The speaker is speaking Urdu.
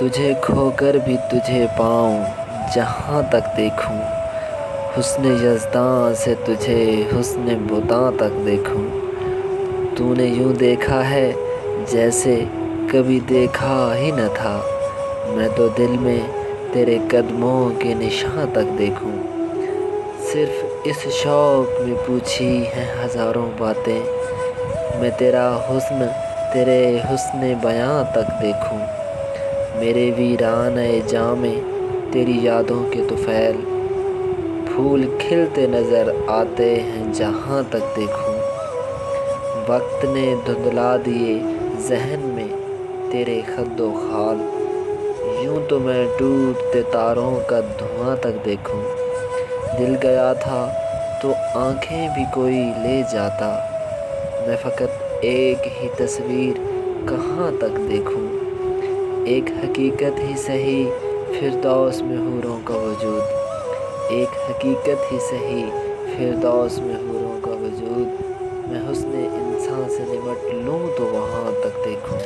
تجھے کھو کر بھی تجھے پاؤں جہاں تک دیکھوں، حسن یزداں سے تجھے حسن بتاں تک دیکھوں۔ تو نے یوں دیکھا ہے جیسے کبھی دیکھا ہی نہ تھا، میں تو دل میں تیرے قدموں کے نشاں تک دیکھوں۔ صرف اس شوق میں پوچھی ہیں ہزاروں باتیں، میں تیرا حسن تیرے حسن بیاں تک دیکھوں۔ میرے ویرانے جاں میں تیری یادوں کے طفیل، پھول کھلتے نظر آتے ہیں جہاں تک دیکھوں۔ وقت نے دھندلا دیے ذہن میں تیرے خد و خال، یوں تو میں ٹوٹتے تاروں کا دھواں تک دیکھوں۔ دل گیا تھا تو آنکھیں بھی کوئی لے جاتا، میں فقط ایک ہی تصویر کہاں تک دیکھوں۔ ایک حقیقت ہی سہی فردوس میں حوروں کا وجود، ایک حقیقت ہی سہی فردوس میں حوروں کا وجود، میں حسن انسان سے نمٹ لوں تو وہاں تک دیکھوں۔